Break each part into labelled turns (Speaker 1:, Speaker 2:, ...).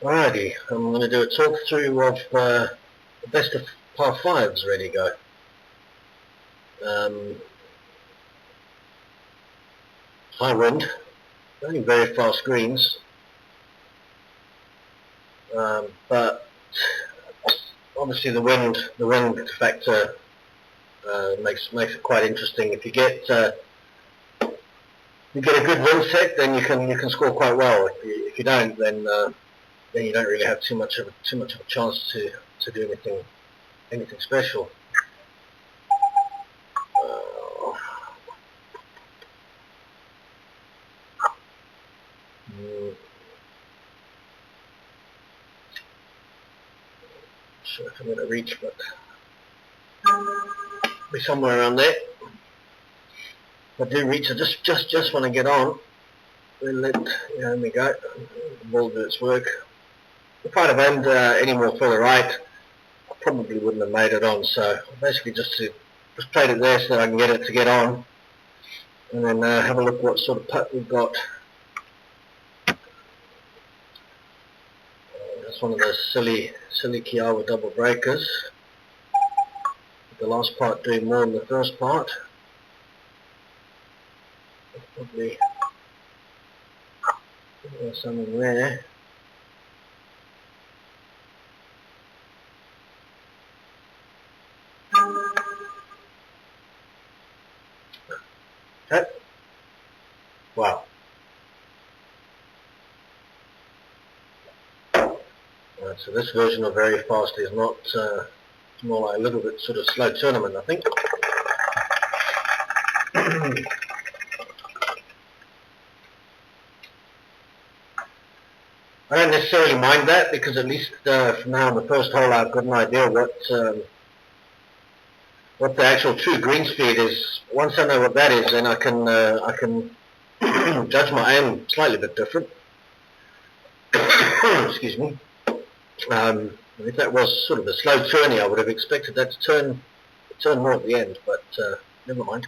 Speaker 1: Alrighty, I'm going to do a talk through of the best of par 5s ready to go. High wind, only very fast greens, but obviously the wind factor makes it quite interesting. If you get a good wind set, then you can score quite well. If you don't, then you don't really have too much of a chance to do anything special. Sure if I'm going to reach, but be somewhere around there. If I do reach, I just want to get on. Then there we go. The ball do its work. If I'd have aimed any more further right, I probably wouldn't have made it on. So basically just played it there so that I can get it to get on, and then have a look what sort of putt we've got. That's one of those silly Kiawa double breakers. The last part doing more than the first part. Probably there's something there. Okay. Wow. Right, so this version of very fast is not. It's more like a little bit sort of slow tournament, I think. I don't necessarily mind that, because at least from now on the first hole I've got an idea what the actual true green speed is. Once I know what that is, then I can judge my aim slightly bit different. Excuse me. If that was sort of a slow turny, I would have expected that to turn more at the end, but never mind.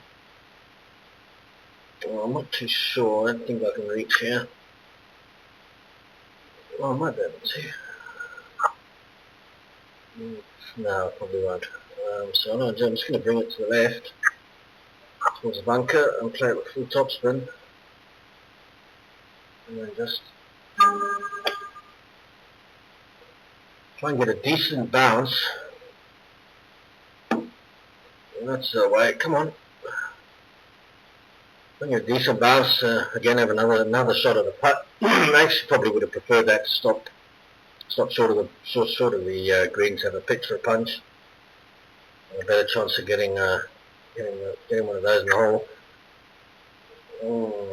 Speaker 1: Well, I'm not too sure. I don't think I can reach here. Well, I might be able to. No, I probably won't. So what I'm just going to bring it to the left towards the bunker and play it with full topspin, and then just try and get a decent bounce. And that's the way. Come on. Bring a decent bounce. Again, have another shot at the putt. I actually probably would have preferred that to stop short of the green to have a pitch for a punch. A better chance of getting one of those in the hole. Oh.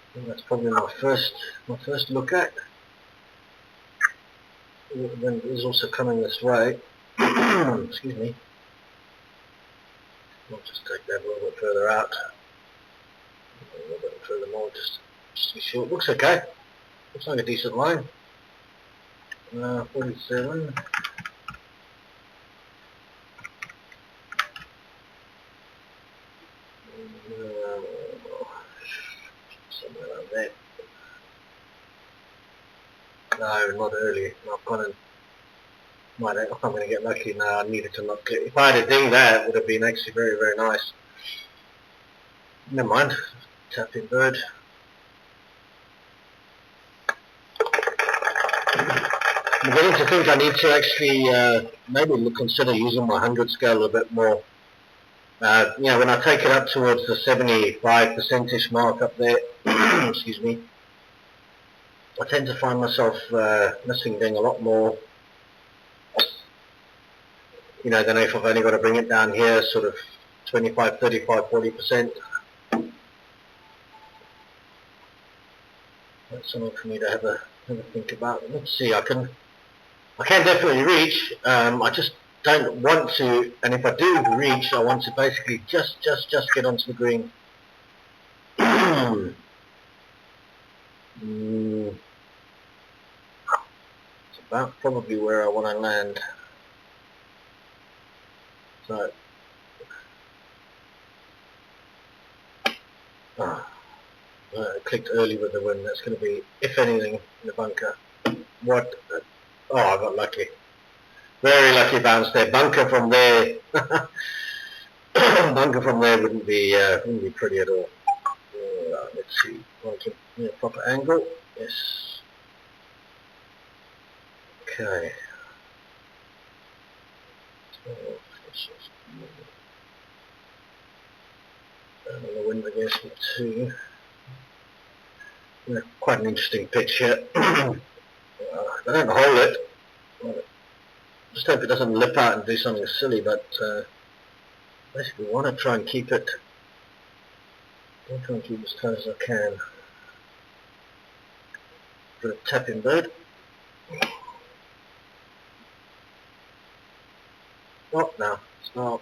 Speaker 1: I think that's probably my first look at. The wind is also coming this way. Excuse me. I'll just take that a little bit further out. A little bit further more, just to be sure. Looks okay. Looks like a decent line. 47. Somewhere around there. No, not early. I've gone and if I'm going to get lucky now, I needed to not get. If I had a ding there, it would have been actually very, very nice. Never mind. Tap in bird. I'm beginning to think I need to actually maybe consider using my 100 scale a little bit more. When I take it up towards the 75%-ish mark up there, excuse me, I tend to find myself missing being a lot more, than if I've only got to bring it down here, sort of 25, 35, 40%. That's something for me to have a think about. Let's see, I can definitely reach. I just don't want to, and if I do reach, I want to basically just get onto the green. It's about probably where I want to land. So, clicked early with the wind. That's going to be, if anything, in the bunker. What? Oh, I got lucky. Very lucky bounce there. Bunker from there. Bunker from there wouldn't be pretty at all. Let's see. Yeah, proper angle. Yes. Okay. The wind against me too. Yeah, quite an interesting pitch here. I don't hold it. Just hope it doesn't lip out and do something silly, but basically want to try and keep it. I'll try and keep it as tight as I can. Put a tap in bird. Oh, no, it's not.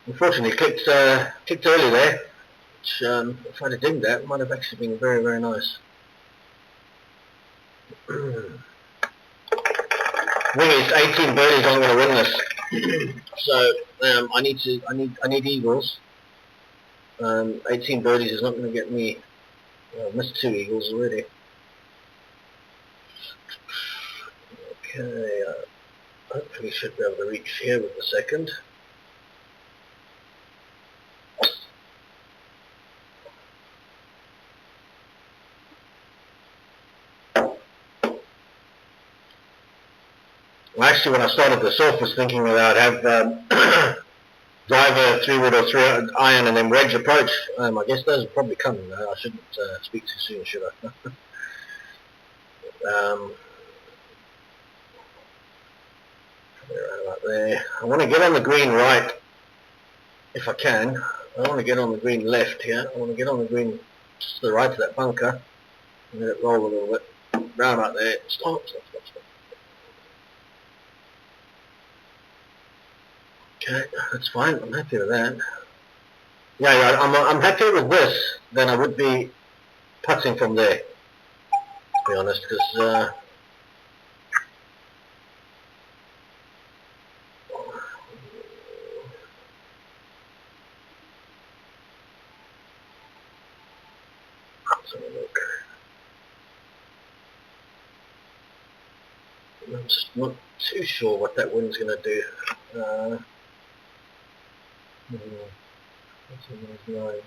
Speaker 1: Unfortunately, clicked early there, which if I'd have dinged that, might have actually been very, very nice. Thing is, 18 birdies aren't going to win this. So I need eagles. 18 birdies is not going to get me. I missed 2 eagles already. Okay, hopefully should be able to reach here with the second. Well, actually, when I started this off, was thinking that I'd have driver, 3-wood or 3-iron, and then wedge approach. I guess those are probably coming though. I shouldn't speak too soon, should I? Right there. I want to get on the green right, if I can. I don't want to get on the green left here. I want to get on the green just to the right of that bunker and let it roll a little bit. Round right there. Stop. Okay, that's fine. I'm happy with that. Yeah, I'm happier with this than I would be putting from there, to be honest, because let's have a look. I'm just not too sure what that wind's going to do. That's a nice line.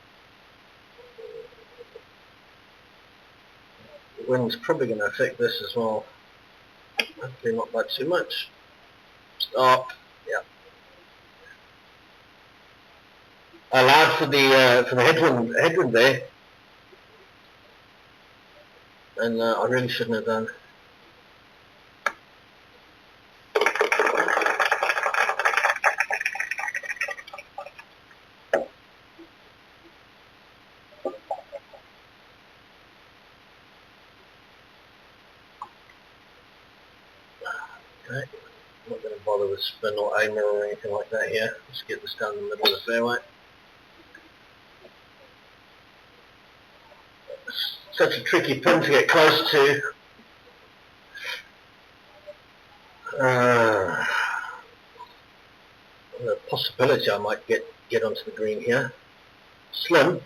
Speaker 1: The wind's probably going to affect this as well. Hopefully not by too much. Stop. Yeah. I allowed for the headwind there, and I really shouldn't have done. Okay, I'm not going to bother with spin or aimer or anything like that here. Let's get this down the middle of the fairway. Such a tricky pin to get close to. The possibility I might get onto the green here. Slim.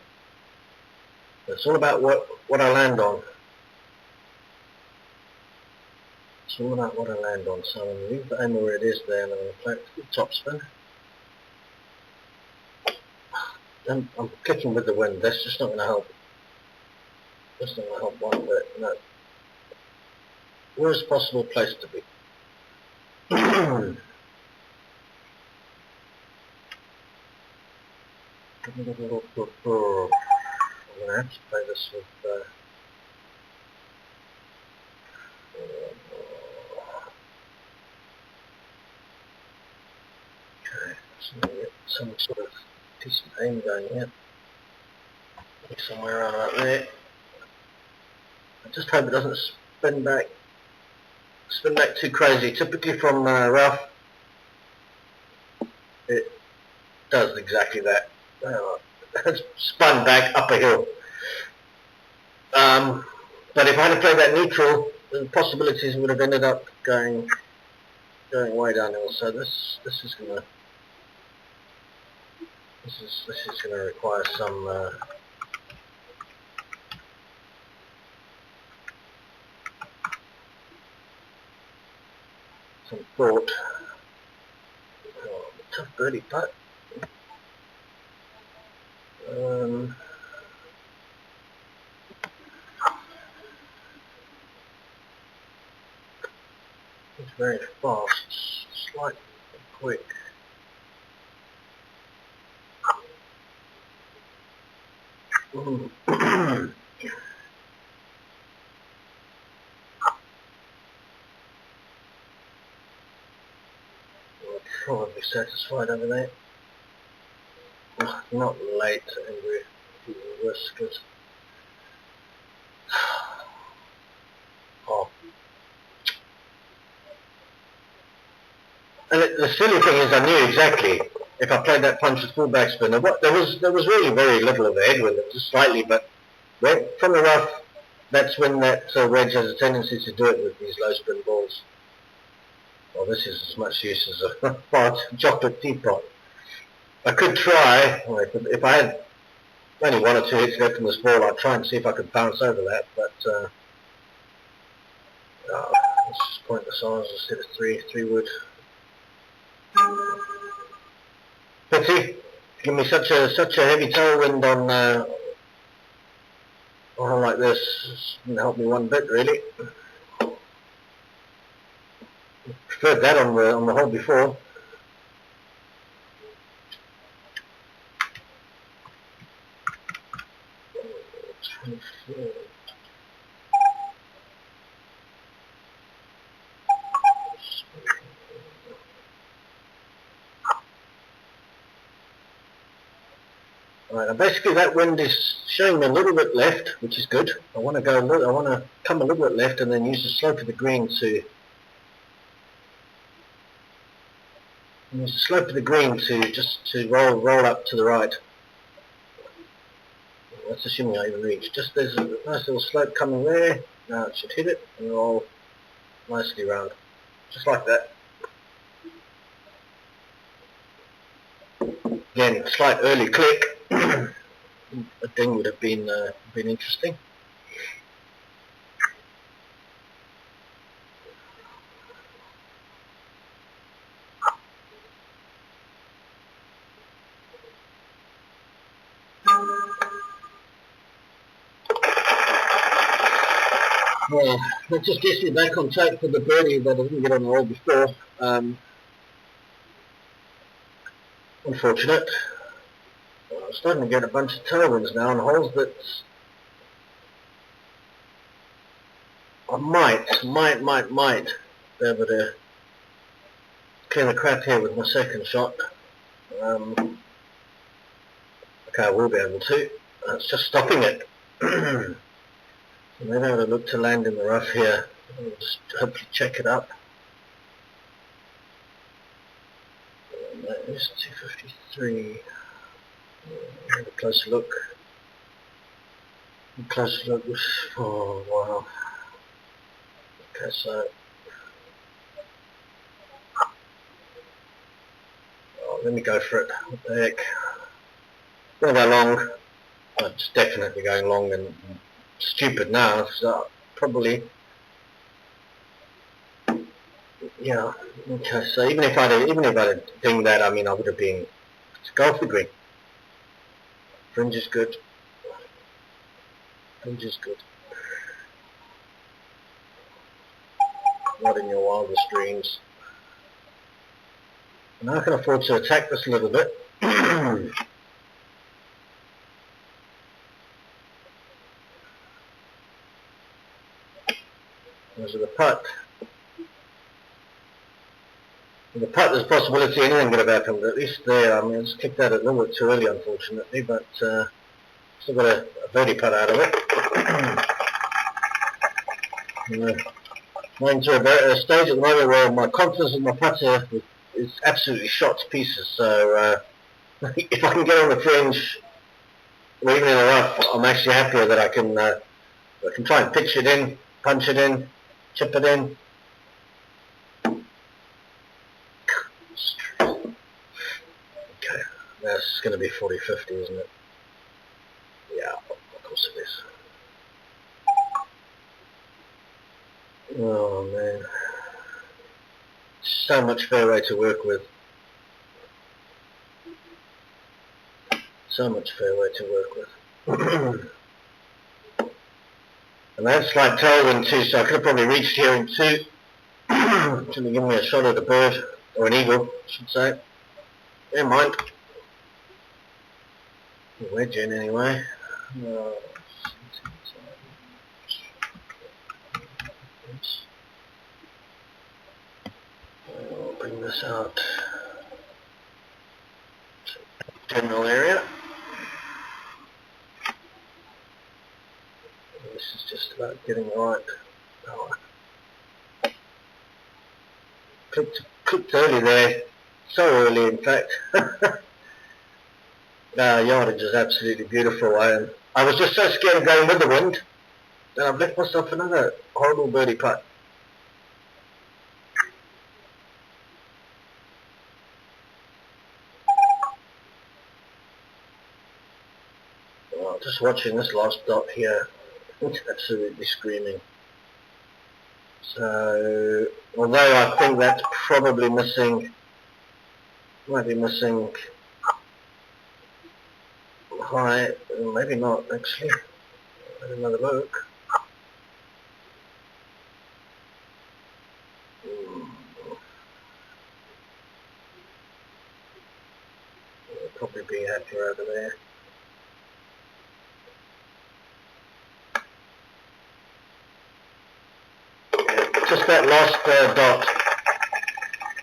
Speaker 1: It's all about what I land on. It's all about what I land on. So I'm going to leave the aim where it is there, and I'm going to play it with the top spin. And I'm clicking with the wind. That's just not going to help. Just not going to help one bit. No. Worst possible place to be. I'm going to have to play this with okay, so I'm going to get some sort of decent aim going here. Somewhere around right there. I just hope it doesn't spin back spin back too crazy. Typically from rough, it does exactly that. It's spun back up a hill. But if I had played that neutral, the possibilities would have ended up going way downhill. So this is gonna require some thought. Oh, tough birdie putt. It's very fast, slightly quick. I'll probably satisfied over there. Not late, Andrew. Worse, because oh. And the silly thing is, I knew exactly if I played that punch with full backspin. There was really very little of a headwind, just slightly, but from the rough, that's when that wedge has a tendency to do it with these low spin balls. Well, this is as much use as a chocolate teapot. I could try, if I had only 1 or 2 hits left in this ball, I'd try and see if I could bounce over that, but it's just pointless. I'll just hit a 3 wood. Pity, give me such a heavy tailwind on a hole like this. It didn't help me one bit, really. Preferred that on the hole before. Right, and basically that wind is showing me a little bit left, which is good. I want to come a little bit left and then use the slope of the green to roll up to the right. That's assuming I even reach. Just there's a nice little slope coming there. Now it should hit it and roll nicely round, just like that. Again, slight early click. A ding would have been interesting. Yeah, that just gets me back on track for the birdie that I didn't get on the hole before. Unfortunate. I'm starting to get a bunch of tailwinds now on holes that I might be able to clear the crap here with my second shot. Okay, I will be able to. It's just stopping it. So maybe I would look to land in the rough here. I'll just hopefully check it up. And that is 253. Have a closer look. Oh wow. Okay, so let me go for it. What the heck? Gonna go long. It's definitely going long and stupid now. So probably, yeah. Okay, so even if I'd dinged that, I mean, I would have been go off the green. Fringe is good. Fringe is good. Not in your wildest dreams. Now I can afford to attack this a little bit. There's the putt. In the putt, there's a possibility anything could have happened, but at least there, I mean, I just kicked that a little bit too early, unfortunately, but still got a birdie putt out of it. going through a stage at the moment where my confidence in my putter is absolutely shot to pieces. So if I can get on the fringe, or even in the rough, I'm actually happier that I can try and pitch it in, punch it in, chip it in. Okay, that's going to be 40-50, isn't it? Yeah, of course it is. Oh man, so much fairway to work with. So much fairway to work with. And that's like tailwind too, so I could have probably reached here in two. Should have given me a shot at a bird, or an eagle, I should say. Never mind. Wedge in anyway. I'll bring this out. General area. This is just about getting right. Oh, clicked early there. So early, in fact. Yardage is absolutely beautiful. I was just so scared of going with the wind, and I've left myself another horrible birdie putt. Well, just watching this last dot here, it's absolutely screaming. So, although I think that's probably missing, might be missing high, maybe not actually. Have another look. I'll probably be happier over there. Just that last dot.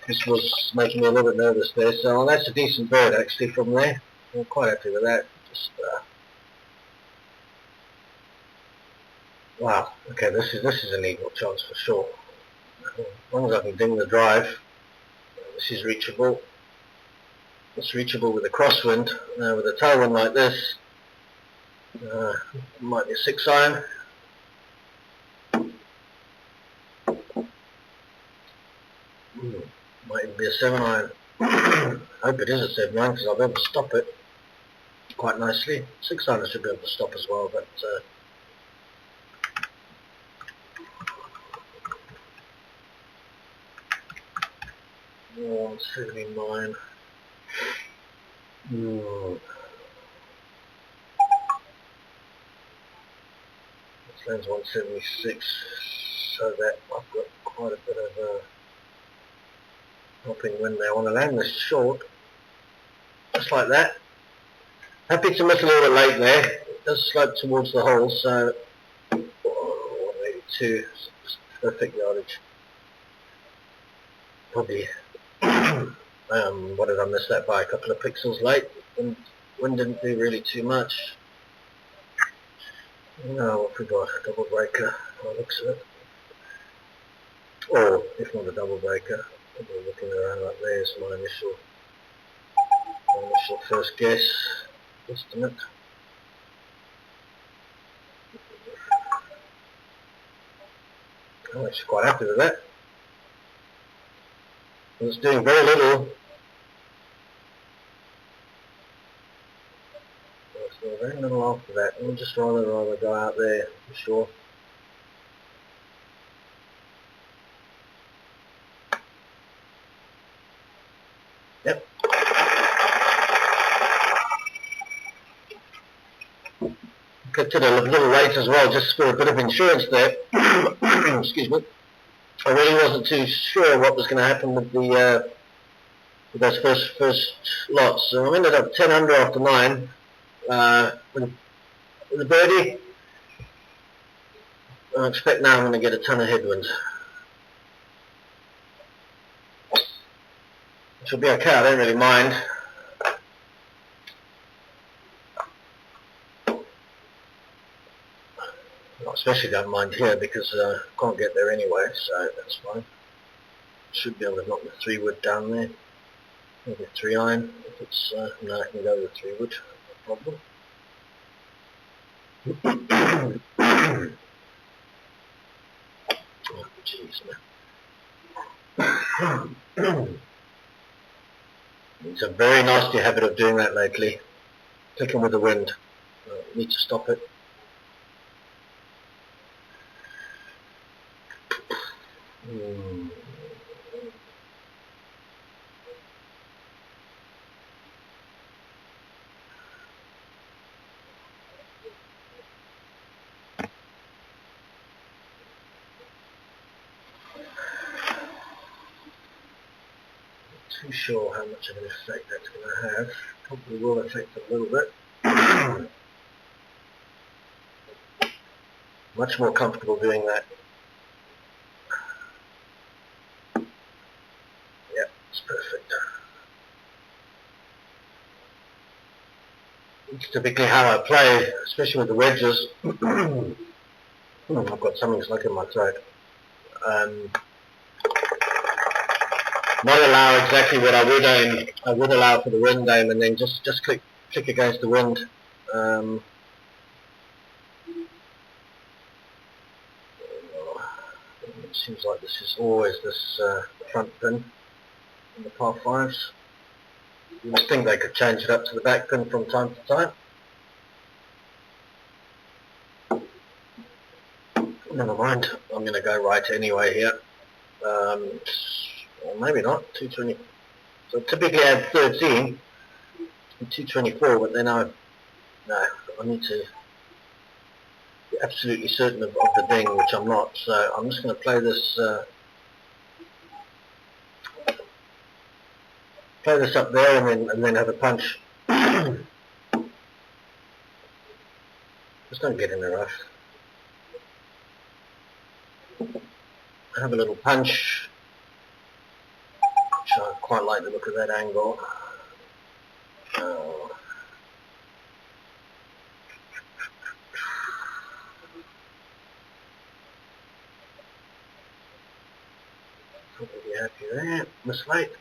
Speaker 1: This was making me a little bit nervous there. So that's a decent bird actually from there. I'm quite happy with that. Just wow. Okay, this is an eagle chance for sure. As long as I can ding the drive, this is reachable. It's reachable with a crosswind. With a tailwind like this, might be a 6-iron. Might even be a 7-iron. I hope it is a 7-iron because I'll be able to stop it quite nicely. 6-iron I should be able to stop as well, but 179. This lands 176, so that I've got quite a bit of hopping wind there. I want to land this short, just like that. Happy to miss a little bit late there. It does slope towards the hole, so 182, perfect yardage. Probably, what did I miss that by? A couple of pixels late. Wind didn't do really too much. No, what we got? Double breaker, by the looks of it. Or, if not a double breaker, probably looking around like there's my initial first guess, estimate. I'm actually quite happy with that. It's doing very little. It's doing very little after that. I'll just rather go out there for sure. Yep. Clicked it a little late as well, just for a bit of insurance there. Excuse me. I really wasn't too sure what was going to happen with the with those first lots. So I ended up 10 under after 9 with the birdie. I expect now I'm going to get a ton of headwinds. Which will be okay, I don't really mind. Not especially don't mind here because can't get there anyway, so that's fine. Should be able to knock the 3 wood down there. Maybe 3 iron if it's no, I can go with 3 wood, no problem. Oh jeez, man. It's a very nasty habit of doing that lately. Clicking with the wind. Need to stop it. Too sure how much of an effect that's going to have. Probably will affect it a little bit. Much more comfortable doing that. Yep, it's perfect. It's typically how I play, especially with the wedges. I've got something stuck in my throat. Not allow exactly what I would aim. I would allow for the wind aim, and then just click against the wind. It seems like this is always this front pin in the par 5s. You would think they could change it up to the back pin from time to time. Never mind, I'm going to go right anyway here. Or maybe not, 220. So typically I have 13 and 224, but then I need to be absolutely certain of the ding, which I'm not. So I'm just going to play this up there and then have a punch. Just don't get in a rush. Have a little punch. Which I quite like the look of that angle. Probably happy there. Miss late.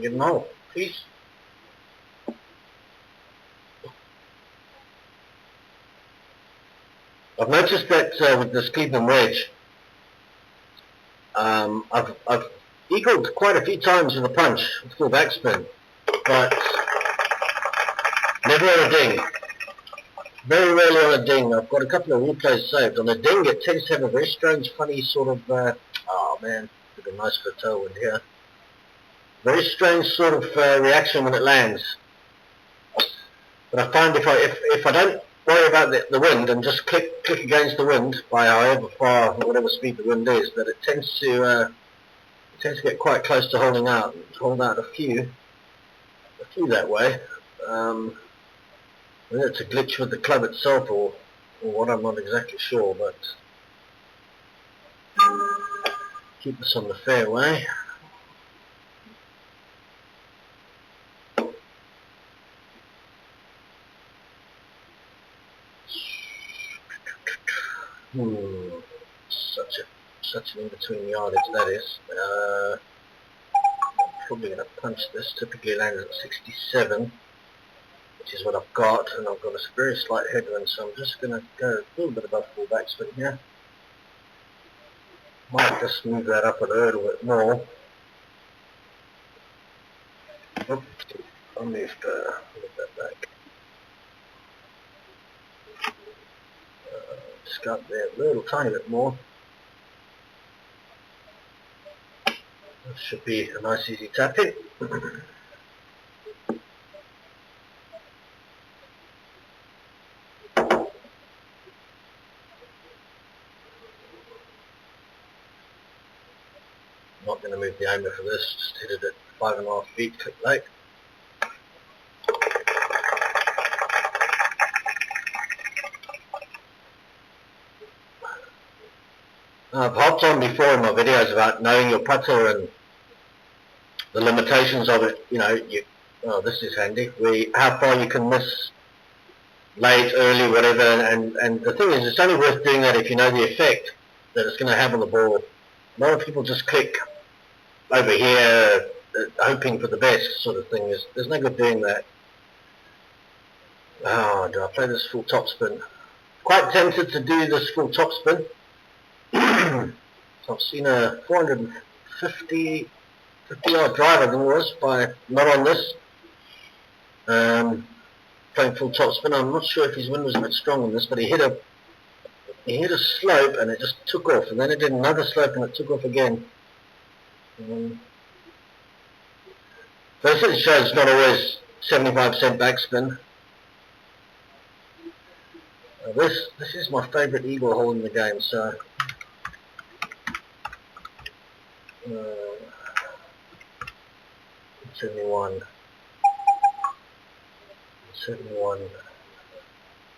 Speaker 1: Get an hole, please. I've noticed that with this Cleveland wedge, I've eagled quite a few times with a punch, full backspin, but never on a ding. Very rarely on a ding. I've got a couple of replays saved. On a ding, it tends to have a very strange, funny sort of, oh man, it'd be nice for a tailwind here. Very strange sort of reaction when it lands. But I find if I don't worry about the wind and just click against the wind by however far, whatever speed the wind is, that it tends to get quite close to holding out. Hold out a few that way. Whether it's a glitch with the club itself or what, I'm not exactly sure, but keep this on the fairway. Such an in-between yardage that is. I'm probably going to punch this. Typically lands at 67, which is what I've got, and I've got a very slight headwind, so I'm just going to go a little bit above full backspin here. Might just move that up a little bit more. Oops, I'll move that back. Just go up there a little tiny bit more. That should be a nice easy tap in. Not going to move the aimer for this, just hit it at 5.5 feet, click late. I've hopped on before in my videos about knowing your putter and the limitations of it. You know, oh, this is handy. How far you can miss late, early, whatever, and the thing is, it's only worth doing that if you know the effect that it's going to have on the ball. A lot of people just click over here hoping for the best sort of thing. There's no good doing that. Oh, do I play this full topspin? Quite tempted to do this full topspin. So I've seen a 450 yard drive, I think it was, by not on this. Playing full topspin. I'm not sure if his wind was a bit strong on this, but he hit a slope and it just took off, and then it did another slope and it took off again. So this shows it's not always 75% backspin. This is my favourite eagle hole in the game, so 71.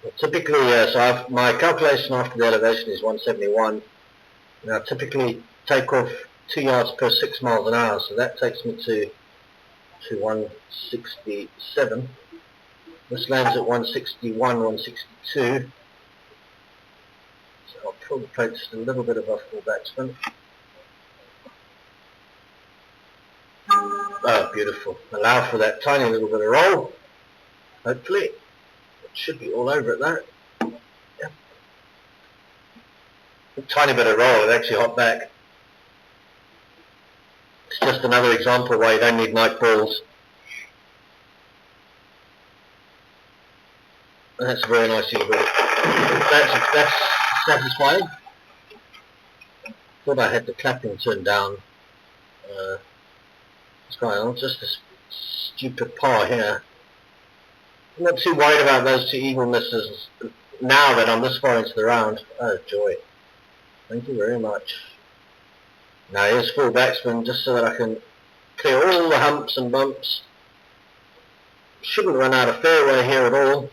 Speaker 1: Well, typically, so my calculation after the elevation is 171. Now, typically take off 2 yards per 6 miles an hour, so that takes me to 167. This lands at 161, 162. So I'll pull the plate just a little bit above full backspin. Oh, beautiful. Allow for that tiny little bit of roll. Hopefully. It should be all over it though. Yep. A tiny bit of roll, it actually hopped back. It's just another example why you don't need night balls. That's a very nice eagle. That's satisfying. Thought I had the clapping turned down. What's going on? Just this stupid par here. I'm not too worried about those two eagle misses now that I'm this far into the round. Oh joy. Thank you very much. Now here's full backspin just so that I can clear all the humps and bumps. Shouldn't run out of fairway here at all.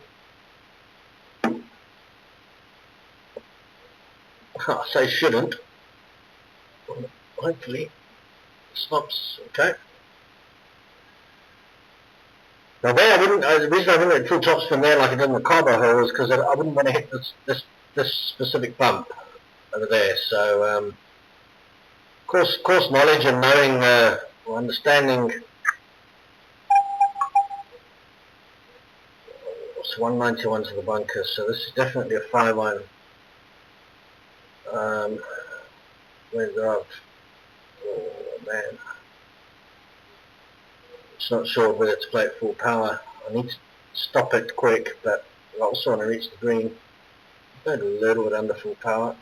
Speaker 1: I say shouldn't. Hopefully. Stops. Okay. Now there, the reason I didn't let full topspin there like I did in the carbo hole is because I wouldn't want to hit this specific bump over there. So, course knowledge and knowing or understanding. It's 191 to the bunker, so this is definitely a 5-iron. Where's it up? Oh man. Just not sure whether to play at full power. I need to stop it quick, but I also want to reach the green. A little bit under full power.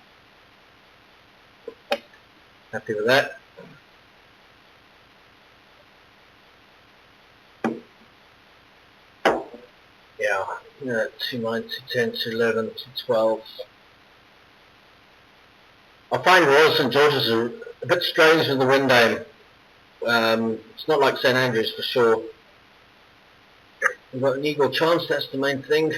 Speaker 1: Happy with that. Yeah, 2.9, 2.10, 2.11, 2.12. I find Royal St George's a bit strange with the wind aim. It's not like St Andrews for sure. We've got an eagle chance, that's the main thing.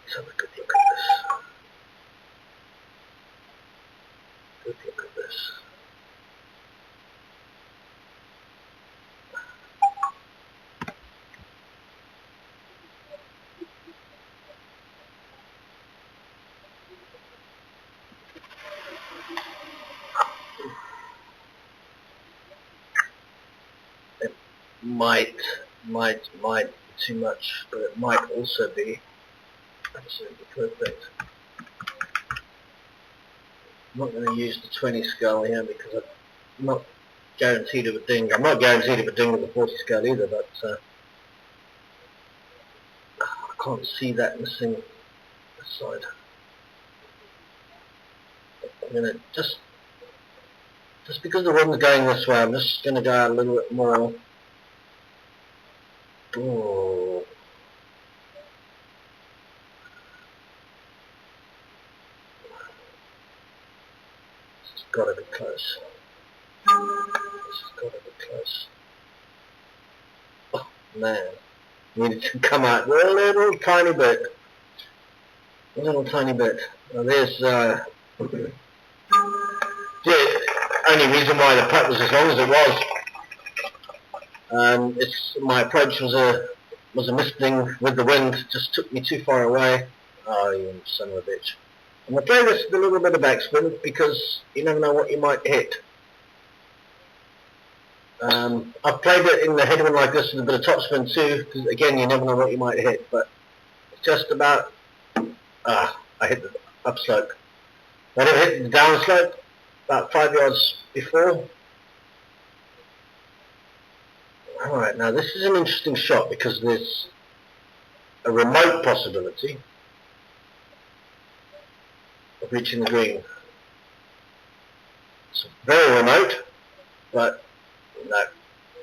Speaker 1: Let's have a good look at this. Good look at this. It might be too much, but it might also be absolutely perfect. I'm not going to use the 20 scale here because I'm not guaranteed of a ding. I'm not guaranteed of a ding with the 40 scale either, but I can't see that missing this side. I'm going to just because the wind's going this way, I'm just going to go out a little bit more. Oh. This has got to be close. This has got to be close. Oh man, needed to come out a little tiny bit. A little tiny bit. Now there's the only reason why the putt was as long as it was. My approach was a misting with the wind. Just took me too far away. Oh, you son of a bitch! I'm gonna play this with a little bit of backspin because you never know what you might hit. I've played it in the headwind like this with a bit of topspin too, because again you never know what you might hit. But it's just about I hit the upslope. I never hit the downslope about 5 yards before. Alright, now this is an interesting shot because there's a remote possibility of reaching the green. It's very remote, but no.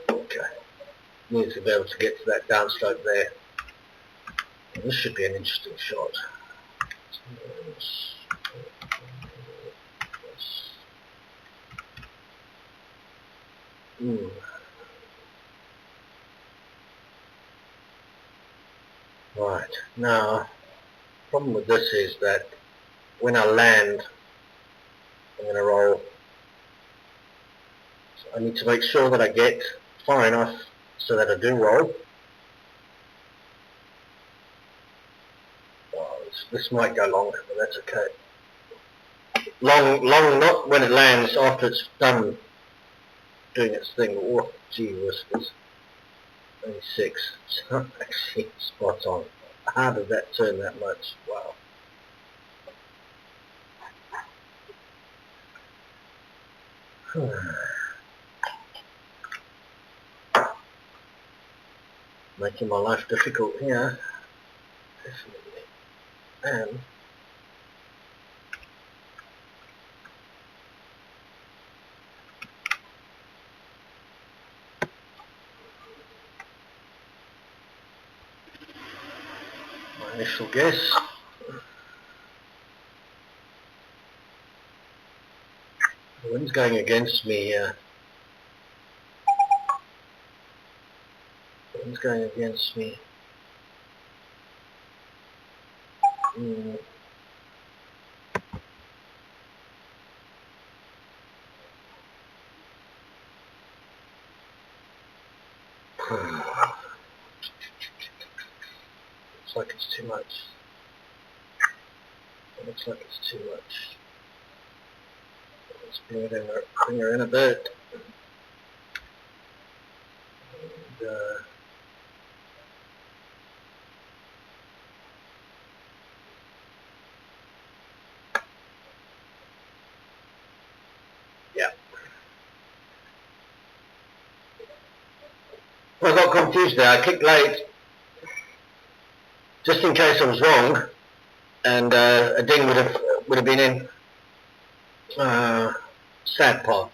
Speaker 1: Okay. Need to be able to get to that downslope there. And this should be an interesting shot. Right, now, problem with this is that when I land, I'm going to roll. So I need to make sure that I get far enough so that I do roll. Oh, this might go long, but that's okay. Long, not when it lands, after it's done doing its thing. Oh, gee whiskers. Only 6. So actually spot on. How did that turn that much? Wow. Making my life difficult here. Definitely. And my initial guess. The wind's going against me here. The wind's going against me. Looks like it's too much. It looks like it's too much. Let's bring her in a bit. And, yeah. I got confused there. I kicked late, just in case I was wrong, and a ding would have been in. Sad par.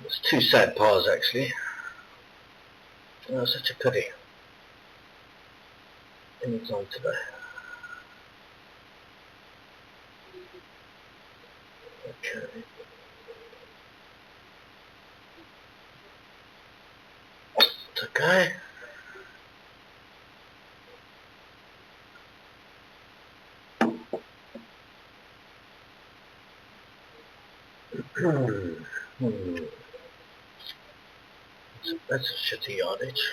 Speaker 1: It's 2 sad pars actually. Oh, such a pity. Any time today. Okay. It's okay. That's a shitty yardage.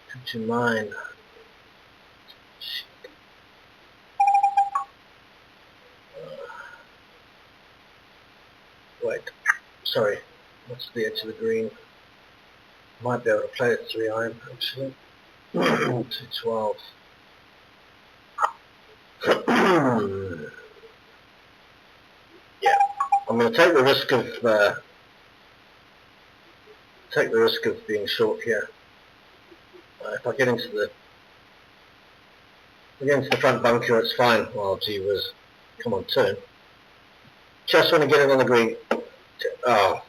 Speaker 1: 229. Wait, sorry. What's the edge of the green? Might be able to play it 3 iron actually. 212. Yeah, I'm going to take the risk of being short here. If I get into the front bunker, it's fine. Well, gee whiz, come on, turn. Just want to get it on the green. Oh,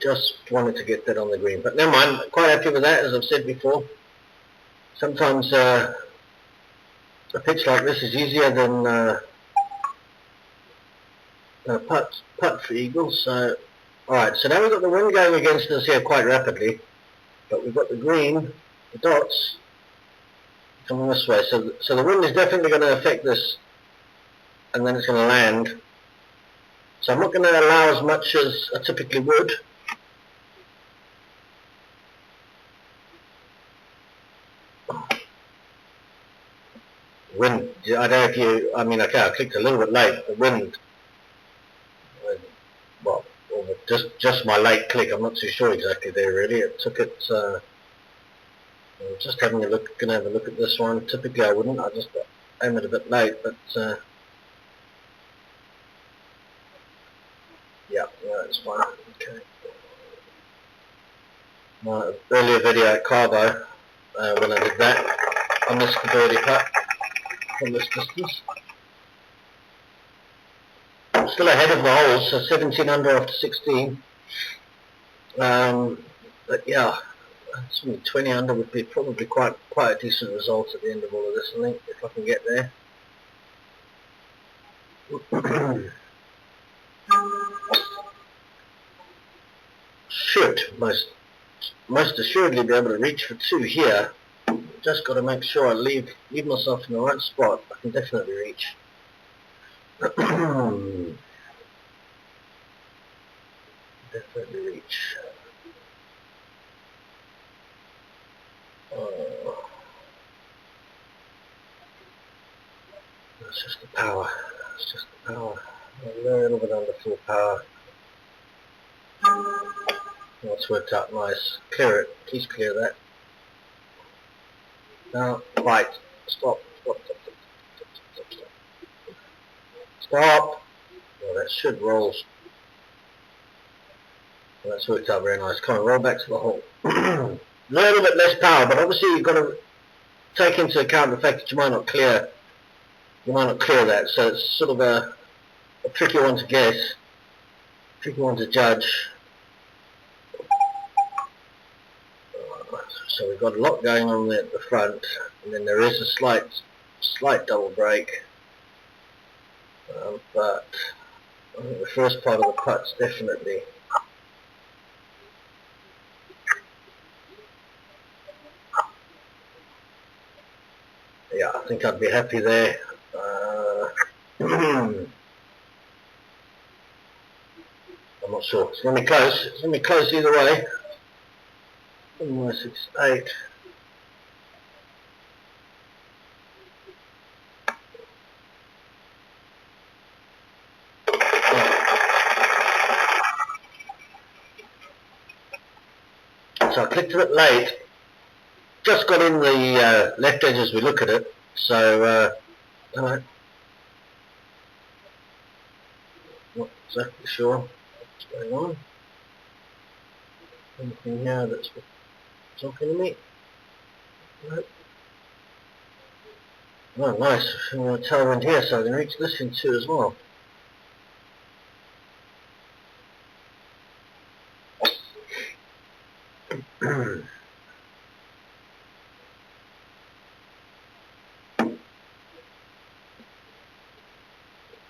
Speaker 1: just wanted to get that on the green, but never mind. I'm quite happy with that, as I've said before. Sometimes a pitch like this is easier than a putt for eagles. So Alright, so now we've got the wind going against us here quite rapidly, but we've got the green, the dots, coming this way. So the wind is definitely going to affect this, and then it's going to land. So I'm not going to allow as much as I typically would. Wind, I don't know if you, I mean, okay, I clicked a little bit late. The wind, well, just my late click, I'm not too sure exactly there really. It took it, I'm just having a look, going to have a look at this one. Typically I wouldn't, I just aim it a bit late, but yeah, it's fine. Okay. My earlier video at Carbo, when I did that, I missed the birdie putt from this distance. I'm still ahead of the holes, so 17 under after 16. But yeah, it's only 20 under would be probably quite a decent result at the end of all of this, I think, if I can get there. Should most assuredly be able to reach for 2 here. Just got to make sure I leave myself in the right spot. I can definitely reach. Definitely reach. That's just the power. That's just the power. A little bit under full power. That's worked out nice. Clear it. Please clear that. Now, right. Stop. Stop. Stop. Stop. Stop. Stop. Stop. Well, that should roll. Well, that's worked out very nice. Come on, roll back to the hole. A little bit less power, but obviously you've got to take into account the fact that you might not clear that. So it's sort of a tricky one to guess, tricky one to judge. So we've got a lot going on there at the front, and then there is a slight double break. But I think the first part of the putt's definitely. Yeah, I think I'd be happy there. I'm not sure. It's going to be close. It's going to be close either way. 6, 8. So I clicked a bit late. Just got in the left edge as we look at it. So, alright. Not exactly sure what's going on. Anything here that's talking to me? Nope. Oh, nice. I'm going to tailwind here, so I can reach this in 2 as well.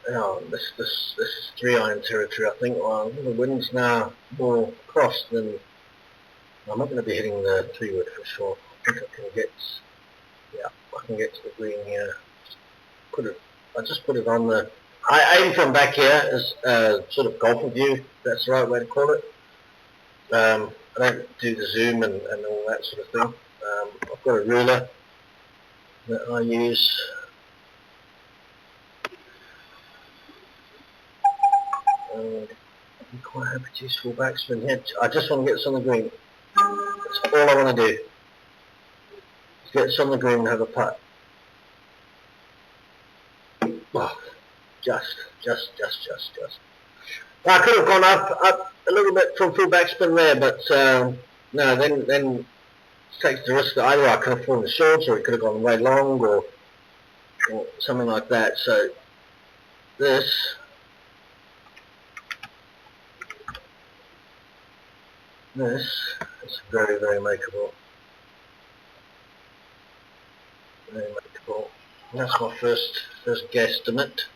Speaker 1: Now, this is 3-iron territory, I think. Well, the wind's now more crossed than. I'm not going to be hitting the 3-wood for sure. I think I can get. Yeah, I can get to the green here. I just put it on the. I aim from back here as sort of golfer view. If that's the right way to call it. I don't do the zoom and all that sort of thing. I've got a ruler that I use. I'm quite happy to use full backspin here. I just want to get this on the green. That's all I want to do. Just get this on the green and have a putt. Oh, just. I could have gone up a little bit from full backspin there, but no, then it takes the risk that either I could have fallen the short or it could have gone way long or something like that. So this is very, very makeable. Very makeable. And that's my first guesstimate.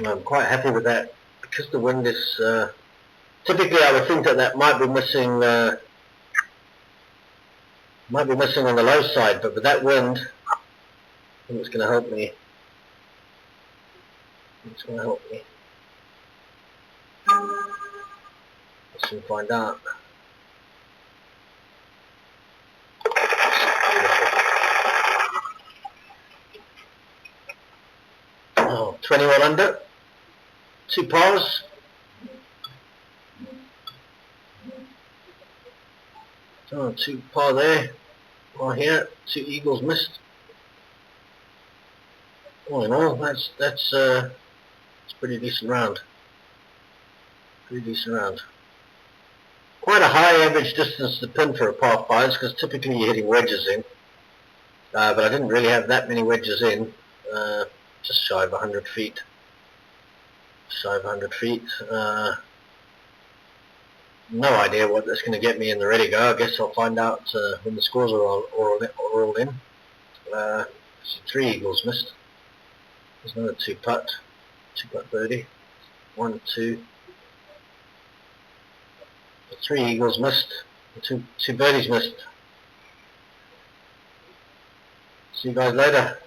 Speaker 1: I'm quite happy with that because the wind is. Typically, I would think that might be missing. Might be missing on the low side, but with that wind, I think it's going to help me. It's going to help me. Let's soon find out. Oh, 21 under, 2 pars. Oh, 2 par there. Par here, 2 eagles missed. All in all, that's a pretty decent round. Pretty decent round. Quite a high average distance to pin for a par 5s because typically you're hitting wedges in. But I didn't really have that many wedges in. Just shy of 100 feet. Shy of 100 feet. No idea what that's going to get me in the ready go. I guess I'll find out when the scores are all in. 3 eagles missed. There's another 2 putt birdie. 1, 2. 3 eagles missed. 2 birdies missed. See you guys later.